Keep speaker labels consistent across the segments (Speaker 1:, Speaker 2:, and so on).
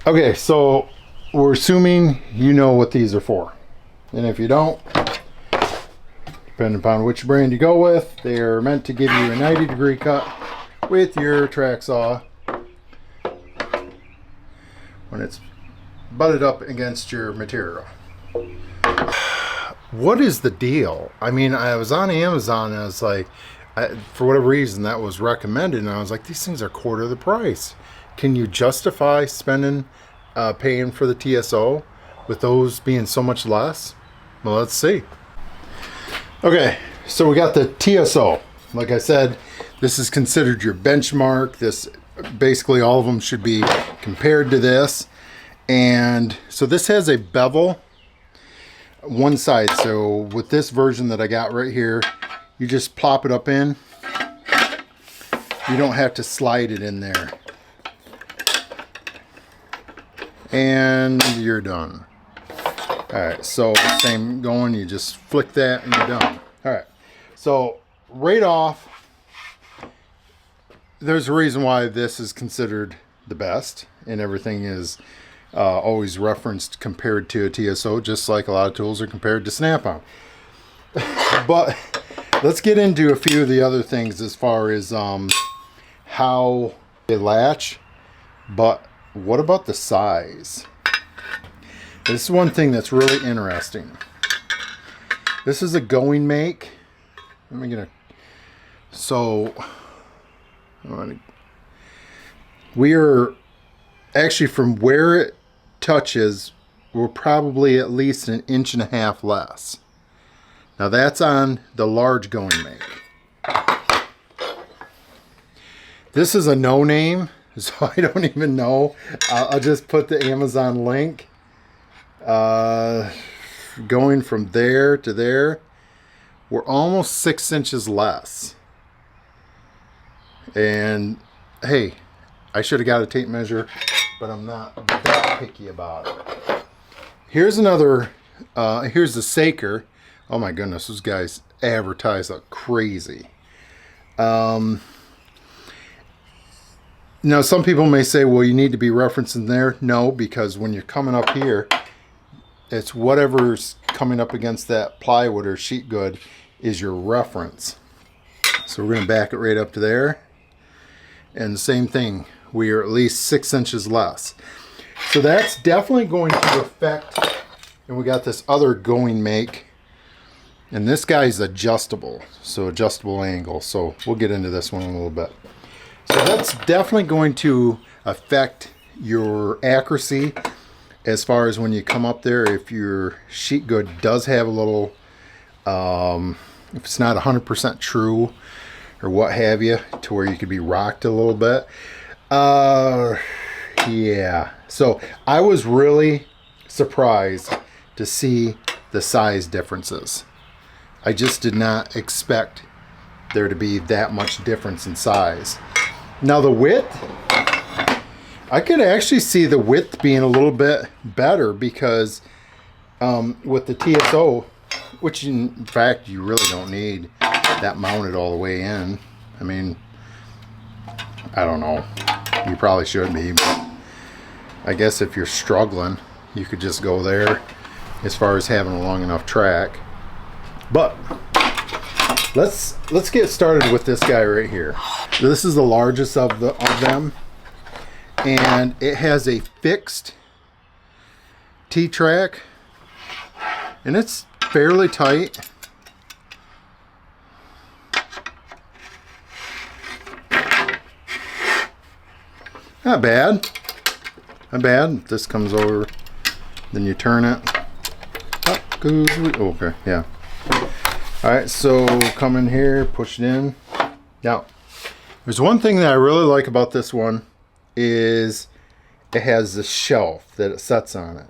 Speaker 1: Okay, so we're assuming you know what these are for. And if you don't, depending upon which brand you go with, they're meant to give you a 90-degree cut with your track saw when it's butted up against your material. What is the deal? I mean, I was on Amazon and I was like, for whatever reason that was recommended, and I was like, these things are quarter the price. Can you justify paying for the TSO with those being so much less? Well, let's see. Okay, so we got the TSO. Like I said, this is considered your benchmark. This basically all of them should be compared to this. And so this has a bevel one side. So with this version that I got right here, you just plop it up in. You don't have to slide it in there. And you're done. Alright, so same going, you just flick that and you're done. Alright, so right off, there's a reason why this is considered the best, and everything is always referenced compared to a TSO, just like a lot of tools are compared to Snap-on. But let's get into a few of the other things as far as how they latch. But what about the size? This is one thing that's really interesting. This is a GOINGMAKE. We are actually, from where it touches, we're probably at least 1.5 inches less. Now that's on the large GOINGMAKE. This is a no name, so I don't even know. I'll just put the Amazon link. Going from there to there, we're almost 6 inches less. And hey, I should have got a tape measure, but I'm not that picky about it. Here's another, here's the Saker. Oh my goodness, those guys advertise like crazy. Now some people may say, well, you need to be referencing there. No, because when you're coming up here, it's whatever's coming up against that plywood or sheet good is your reference. So we're going to back it right up to there. And the same thing, we are at least 6 inches less. So that's definitely going to affect, and we got this other GOINGMAKE, and this guy's adjustable, so adjustable angle. So we'll get into this one in a little bit. So that's definitely going to affect your accuracy as far as when you come up there. If your sheet good does have a little, if it's not 100% true or what have you, to where you could be rocked a little bit. Yeah. So I was really surprised to see the size differences. I just did not expect there to be that much difference in size. Now the width, I could actually see the width being a little bit better because with the TSO, which in fact you really don't need that mounted all the way in. I mean, I don't know. You probably should be, but I guess if you're struggling, you could just go there as far as having a long enough track. But let's get started with this guy right here. This is the largest of them, and it has a fixed T-track, and it's fairly tight. Not bad. Not bad. This comes over, then you turn it. Up goes, okay, yeah. Alright, so come in here, push it in. Now, there's one thing that I really like about this one is it has this shelf that it sets on it.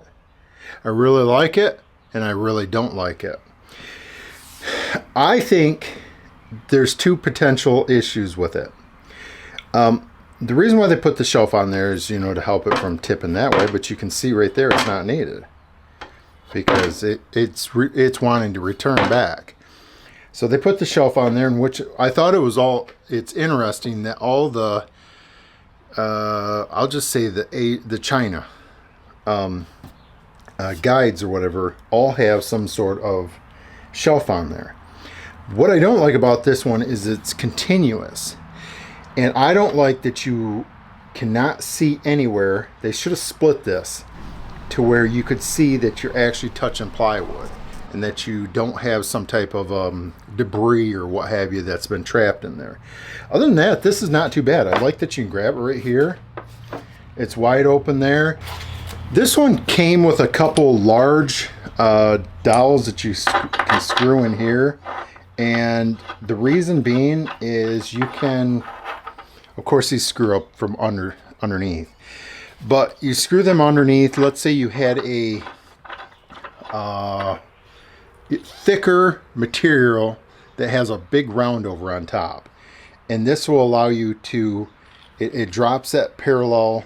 Speaker 1: I really like it, and I really don't like it. I think there's two potential issues with it. The reason why they put the shelf on there is, to help it from tipping that way, but you can see right there it's not needed because it's wanting to return back. So they put the shelf on there, in which I thought it's interesting that all the, I'll just say the china guides or whatever all have some sort of shelf on there. What I don't like about this one is it's continuous. And I don't like that you cannot see anywhere. They should have split this to where you could see that you're actually touching plywood and that you don't have some type of debris or what have you that's been trapped in there. Other than that, this is not too bad. I like that you can grab it right here. It's wide open there. This one came with a couple large dowels that you can screw in here. And the reason being is you can, of course these screw up from underneath. But you screw them underneath. Let's say you had a thicker material that has a big round over on top. And this will allow you to, it drops that parallel,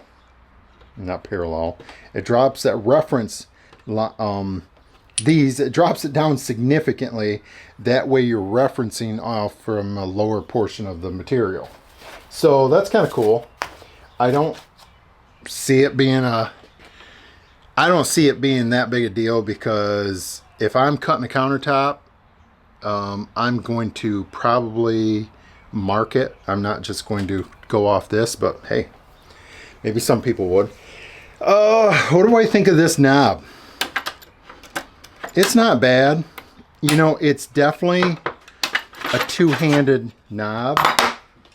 Speaker 1: not parallel, it drops that reference, it drops it down significantly. That way you're referencing off from a lower portion of the material. So that's kind of cool. I don't see it being that big a deal, because if I'm cutting a countertop, I'm going to probably mark it. I'm not just going to go off this, but hey, maybe some people would. What do I think of this knob? It's not bad. You know, it's definitely a two-handed knob.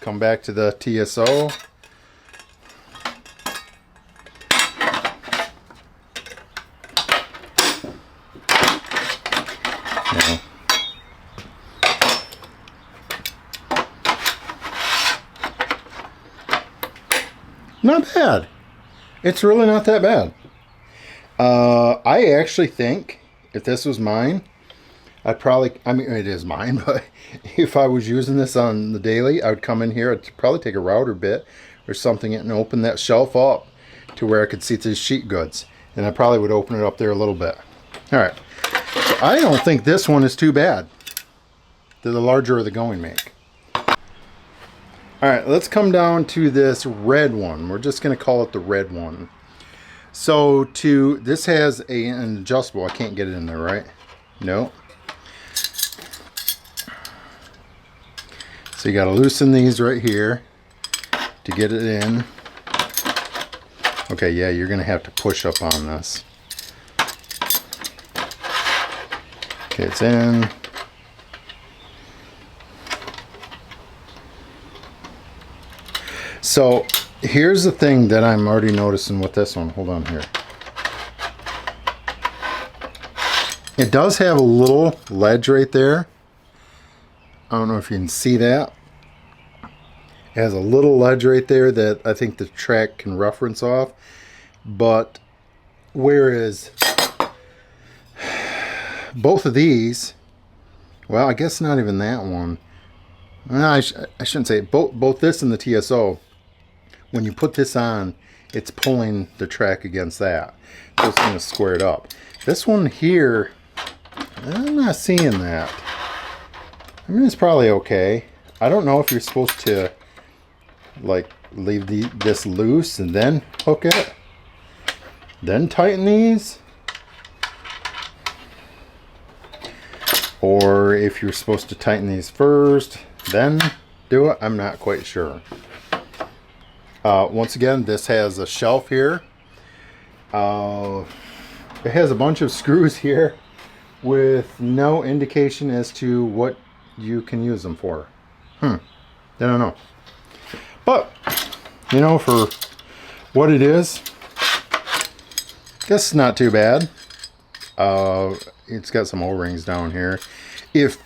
Speaker 1: Come back to the TSO. No. Not bad. It's really not that bad. I actually think if this was mine, I'd probably, I mean, it is mine, but if I was using this on the daily, I would come in here, I'd probably take a router bit or something and open that shelf up to where I could see through sheet goods. And I probably would open it up there a little bit. All right. So I don't think this one is too bad. They're the larger of the GOINGMAKE. All right, let's come down to this red one. We're just going to call it the red one. So this has an adjustable. I can't get it in there, right? No. So you got to loosen these right here to get it in. Okay, yeah, you're going to have to push up on this. Okay, it's in. So here's the thing that I'm already noticing with this one. Hold on here. It does have a little ledge right there. I don't know if you can see that. It has a little ledge right there that I think the track can reference off. But whereas both of these, well, I guess not even that one. No, I shouldn't say it. Both this and the TSO, when you put this on, it's pulling the track against that. So it's going to square it up. This one here, I'm not seeing that. I mean, it's probably okay. I don't know if you're supposed to like leave this loose and then hook it, then tighten these, or if you're supposed to tighten these first, then do it. I'm not quite sure. Once again, this has a shelf here. It has a bunch of screws here with no indication as to what you can use them for. I don't know. But, you know, for what it is, guess it's not too bad. It's got some O-rings down here. If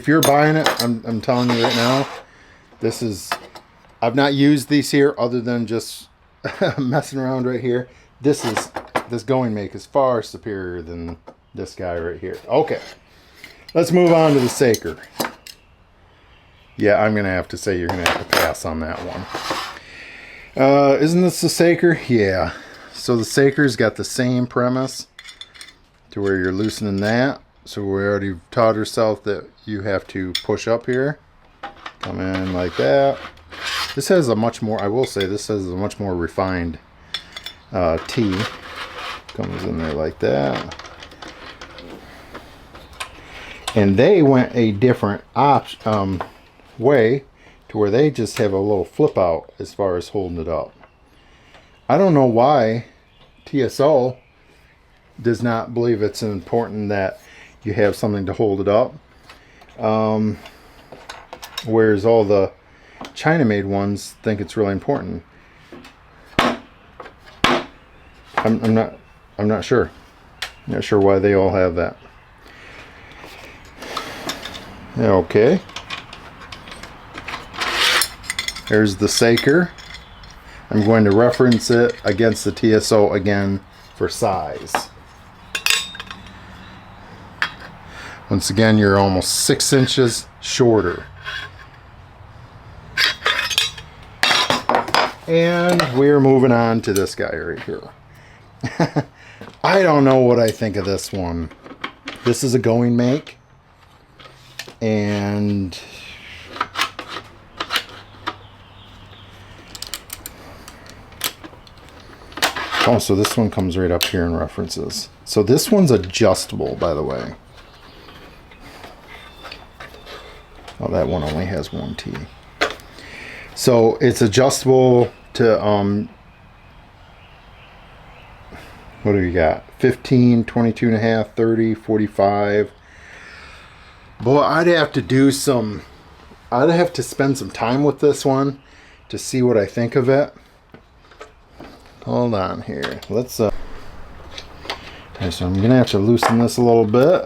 Speaker 1: you're buying it, I'm telling you right now, this is, I've not used these here other than just messing around right here. This GOINGMAKE is far superior than this guy right here. Okay, let's move on to the Saker. Yeah, I'm gonna have to say you're gonna have to pass on that one. Isn't this the Saker? Yeah. So the Saker's got the same premise to where you're loosening that. So we already taught ourselves that you have to push up here, come in like that. This has a much more, I will say, this has a much more refined T. Comes in there like that. And they went a different way to where they just have a little flip out as far as holding it up. I don't know why TSO does not believe it's important that you have something to hold it up. Whereas all the China-made ones think it's really important. I'm not sure. I'm not sure why they all have that. Okay. Here's the Saker. I'm going to reference it against the TSO again for size. Once again, you're almost 6 inches shorter. And we're moving on to this guy right here. I don't know what I think of this one. This is a GOINGMAKE. And oh, so this one comes right up here in references. So this one's adjustable, by the way. Oh, that one only has one T. So it's adjustable to what do you got? 15, 22 and a half, 30, 45. Boy, I'd have to spend some time with this one to see what I think of it. Hold on here. Let's okay, so I'm gonna have to loosen this a little bit.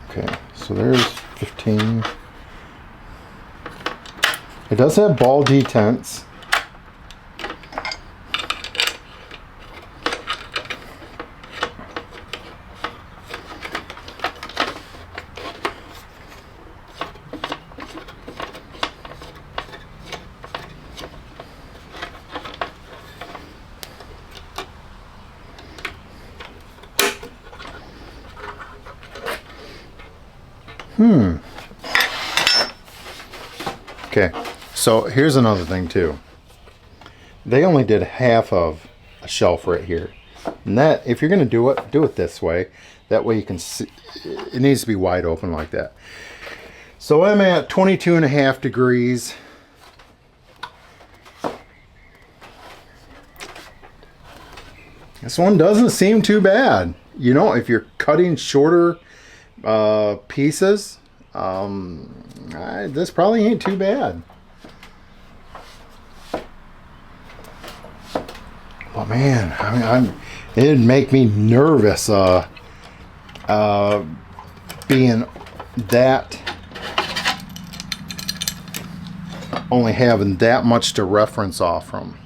Speaker 1: Okay, so there's 15. It does have ball detents. Okay, so here's another thing too. They only did half of a shelf right here. And that, if you're gonna do it this way. That way you can see, it needs to be wide open like that. So I'm at 22 and a half degrees. This one doesn't seem too bad. You know, if you're cutting shorter pieces, this probably ain't too bad. Oh man, I mean, it'd make me nervous being that, only having that much to reference off from.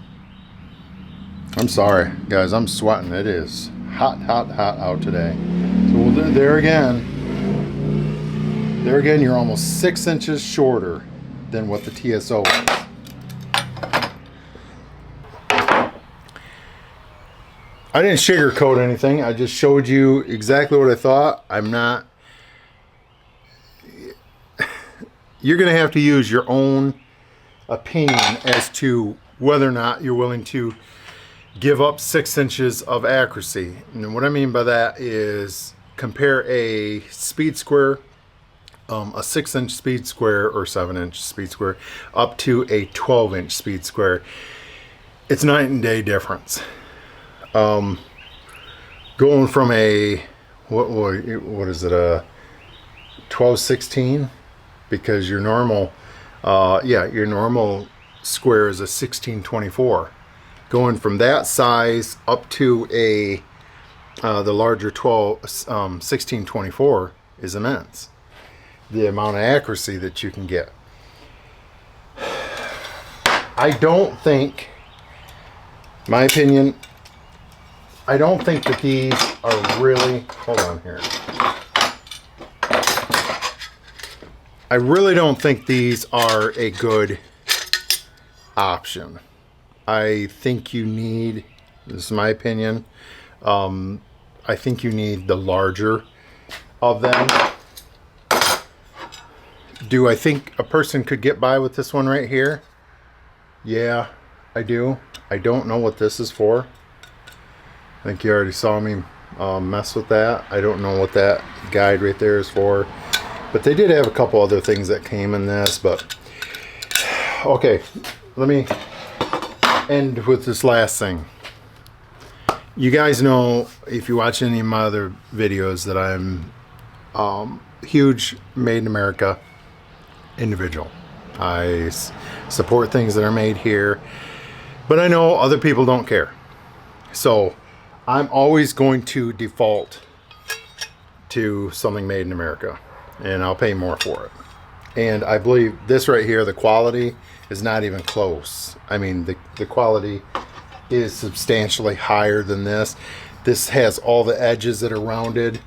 Speaker 1: I'm sorry guys, I'm sweating. It is hot out today. So there again, you're almost 6 inches shorter than what the TSO is. I didn't sugarcoat anything. I just showed you exactly what I thought. You're going to have to use your own opinion as to whether or not you're willing to give up 6 inches of accuracy. And what I mean by that is compare a speed square, a 6-inch speed square or 7-inch speed square, up to a 12-inch speed square. It's night and day difference. Going from a what is it, a 12-16, because your normal your normal square is a 16-24. Going from that size up to a the larger 16-24 is immense. The amount of accuracy that you can get. I don't think, my opinion, I don't think that these are really, hold on here. I really don't think these are a good option. I think you need, this is my opinion, I think you need the larger of them. Do I think a person could get by with this one right here? Yeah, I do. I don't know what this is for. I think you already saw me mess with that. I don't know what that guide right there is for. But they did have a couple other things that came in this. But okay, let me end with this last thing. You guys know, if you watch any of my other videos, that I'm huge Made in America individual. I support things that are made here, but I know other people don't care. So I'm always going to default to something made in America, and I'll pay more for it. And I believe this right here, the quality is not even close. I mean, the quality is substantially higher than this. This has all the edges that are rounded.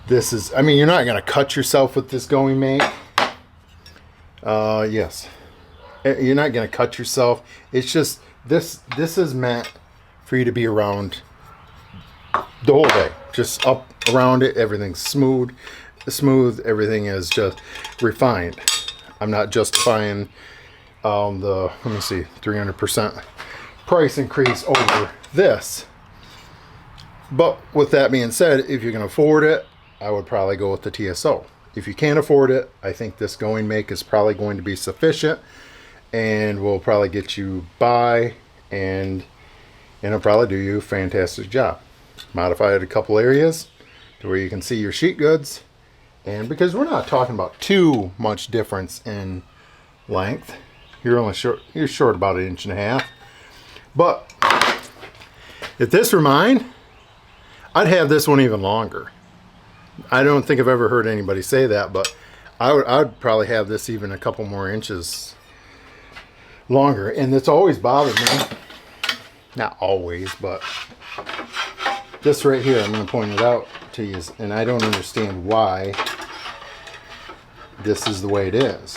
Speaker 1: This is, I mean, you're not going to cut yourself with this GOINGMAKE. Yes. You're not going to cut yourself. It's just, this is meant for you to be around the whole day. Just up around it. Everything's smooth. Everything is just refined. I'm not justifying let me see, 300% price increase over this. But with that being said, if you can afford it, I would probably go with the TSO. If you can't afford it, I think this GOINGMAKE is probably going to be sufficient and will probably get you by, and it'll probably do you a fantastic job. Modify it a couple areas to where you can see your sheet goods, and because we're not talking about too much difference in length, you're short about 1.5 inches. But if this were mine, I'd have this one even longer. I don't think I've ever heard anybody say that, but I'd probably have this even a couple more inches longer. And it's always bothered me. Not always, but this right here, I'm going to point it out to you, and I don't understand why this is the way it is.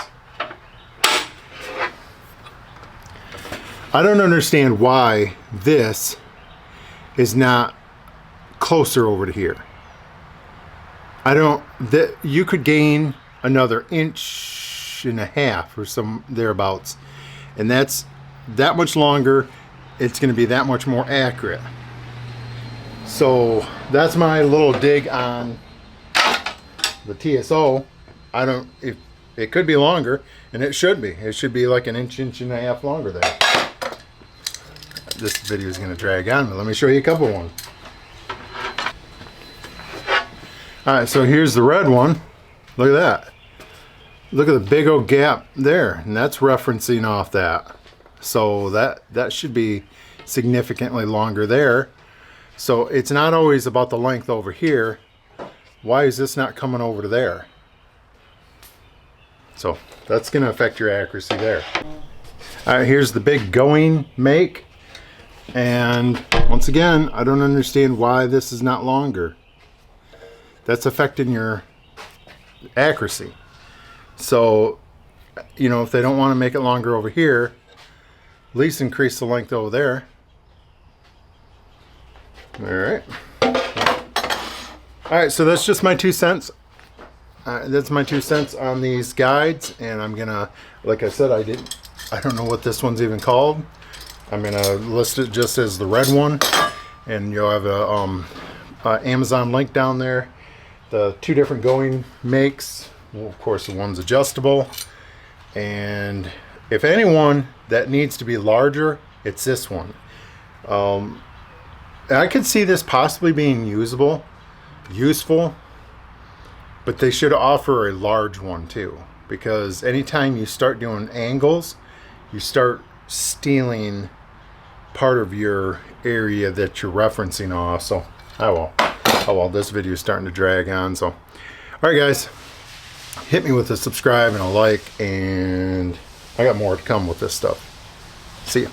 Speaker 1: I don't understand why this is not closer over to here. You could gain another 1.5 inches or some thereabouts, and that's that much longer. It's going to be that much more accurate. So that's my little dig on the TSO. If it could be longer, and it should be. It should be like 1.5 inches longer there. This video is going to drag on, but let me show you a couple ones. Alright, so here's the red one. Look at that. Look at the big old gap there, and that's referencing off that. So that should be significantly longer there. So it's not always about the length over here. Why is this not coming over to there? So that's going to affect your accuracy there. Alright, here's the big GOINGMAKE. And once again, I don't understand why this is not longer. That's affecting your accuracy. So, you know, if they don't want to make it longer over here, at least increase the length over there. Alright. Alright, so that's just my 2 cents. That's my 2 cents on these guides, and I'm gonna, like I said, I don't know what this one's even called. I'm gonna list it just as the red one, and you'll have a Amazon link down there. The 2 different GOINGMAKEs. Well, of course, the one's adjustable, and if anyone that needs to be larger, it's this one. I could see this possibly being useful, but they should offer a large one too, because anytime you start doing angles, you start stealing part of your area that you're referencing off. So oh well, this video is starting to drag on. So all right, guys, hit me with a subscribe and a like, and I got more to come with this stuff. See ya.